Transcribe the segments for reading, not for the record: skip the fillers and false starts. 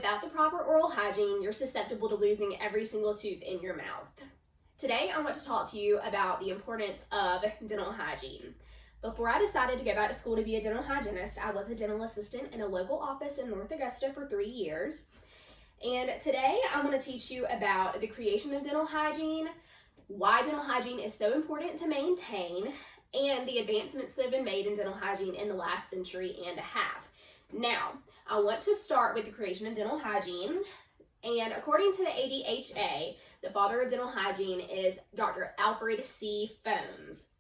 without the proper oral hygiene, you're susceptible to losing every single tooth in your mouth. Today, I want to talk to you about the importance of dental hygiene. Before I decided to go back to school to be a dental hygienist, I was a dental assistant in a local office in North Augusta for 3 years. And today, I'm going to teach you about the creation of dental hygiene, why dental hygiene is so important to maintain, and the advancements that have been made in dental hygiene in the last century and a half. Now, I want to start with the creation of dental hygiene, and according to the ADHA, the father of dental hygiene is Dr. Alfred C. Foams.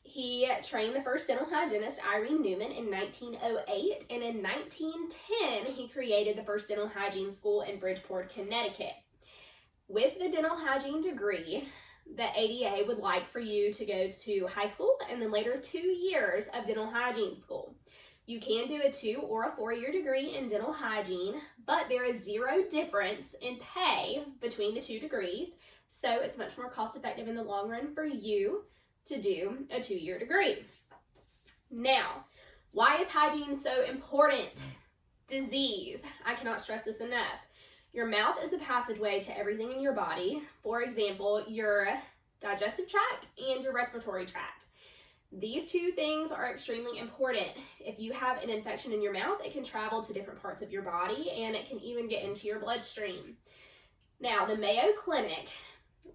He trained the first dental hygienist, Irene Newman, in 1908, and in 1910, he created the first dental hygiene school in Bridgeport, Connecticut. With the dental hygiene degree, the ADA would like for you to go to high school and then later 2 years of dental hygiene school. You can do a 2 or a 4-year degree in dental hygiene, but there is zero difference in pay between the 2 degrees, so it's much more cost effective in the long run for you to do a 2-year degree. Now, why is hygiene so important? Disease. I cannot stress this enough. Your mouth is the passageway to everything in your body. For example, your digestive tract and your respiratory tract. These 2 things are extremely important. If you have an infection in your mouth, it can travel to different parts of your body and it can even get into your bloodstream. Now, the Mayo Clinic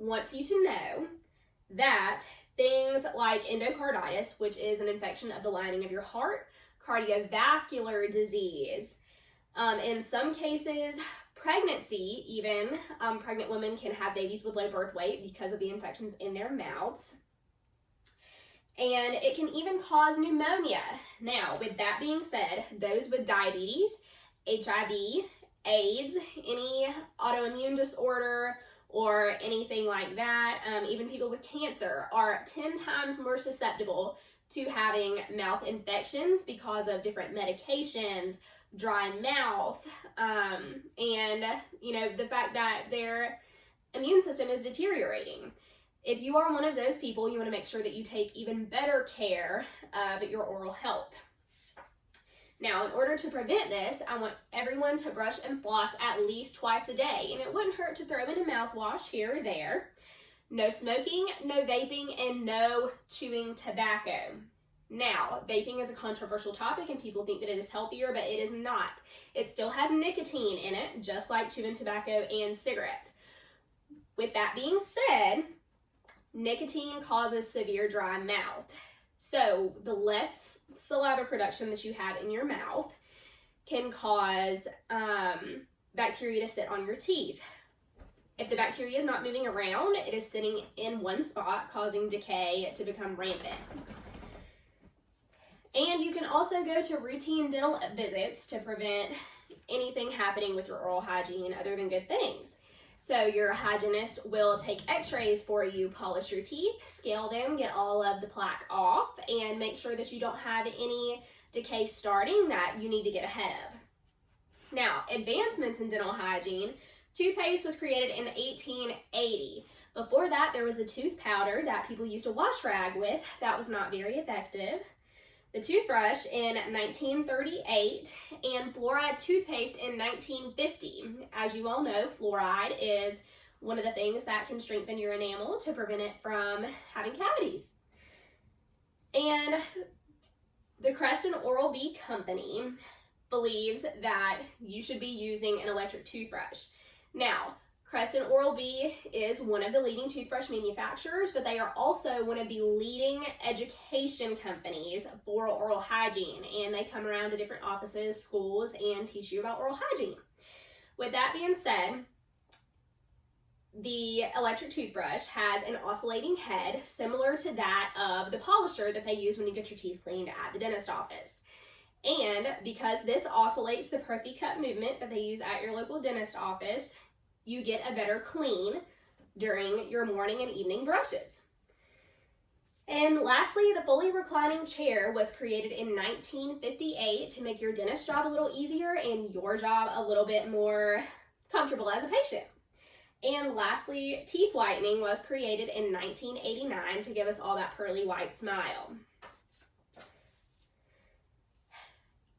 wants you to know that things like endocarditis, which is an infection of the lining of your heart, cardiovascular disease, in some cases, pregnancy even, pregnant women can have babies with low birth weight because of the infections in their mouths. And it can even cause pneumonia. Now, with that being said, those with diabetes, HIV, AIDS, any autoimmune disorder, or anything like that, even people with cancer are 10 times more susceptible to having mouth infections because of different medications, dry mouth, and the fact that their immune system is deteriorating. If you are one of those people, you want to make sure that you take even better care of your oral health. Now, in order to prevent this, I want everyone to brush and floss at least twice a day, and it wouldn't hurt to throw in a mouthwash here or there. No smoking, no vaping, and no chewing tobacco. Now, vaping is a controversial topic and people think that it is healthier, but it is not. It still has nicotine in it, just like chewing tobacco and cigarettes. With that being said, nicotine causes severe dry mouth. So the less saliva production that you have in your mouth can cause bacteria to sit on your teeth. If the bacteria is not moving around, it is sitting in one spot, causing decay to become rampant. And you can also go to routine dental visits to prevent anything happening with your oral hygiene other than good things. So your hygienist will take x-rays for you, polish your teeth, scale them, get all of the plaque off, and make sure that you don't have any decay starting that you need to get ahead of. Now, advancements in dental hygiene. Toothpaste was created in 1880. Before that, there was a tooth powder that people used to wash rag with. That was not very effective. The toothbrush in 1938, and fluoride toothpaste in 1950. As you all know, fluoride is one of the things that can strengthen your enamel to prevent it from having cavities. And the Crest and Oral-B company believes that you should be using an electric toothbrush. Now, Crest and Oral-B is one of the leading toothbrush manufacturers, but they are also one of the leading education companies for oral hygiene, and they come around to different offices, schools, and teach you about oral hygiene. With that being said, the electric toothbrush has an oscillating head similar to that of the polisher that they use when you get your teeth cleaned at the dentist office. And because this oscillates the puffy cut movement that they use at your local dentist office, you get a better clean during your morning and evening brushes. And lastly, the fully reclining chair was created in 1958 to make your dentist job a little easier and your job a little bit more comfortable as a patient. And lastly, teeth whitening was created in 1989 to give us all that pearly white smile.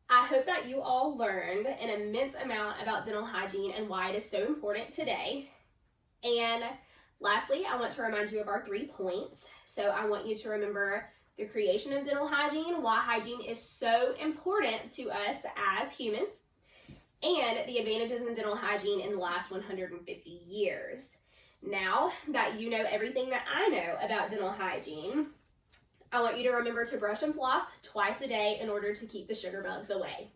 I hope that you all learned an immense amount about dental hygiene and why it is so important today. And lastly, I want to remind you of our 3 points. So I want you to remember the creation of dental hygiene, why hygiene is so important to us as humans, and the advantages in dental hygiene in the last 150 years. Now that you know everything that I know about dental hygiene, I want you to remember to brush and floss twice a day in order to keep the sugar bugs away.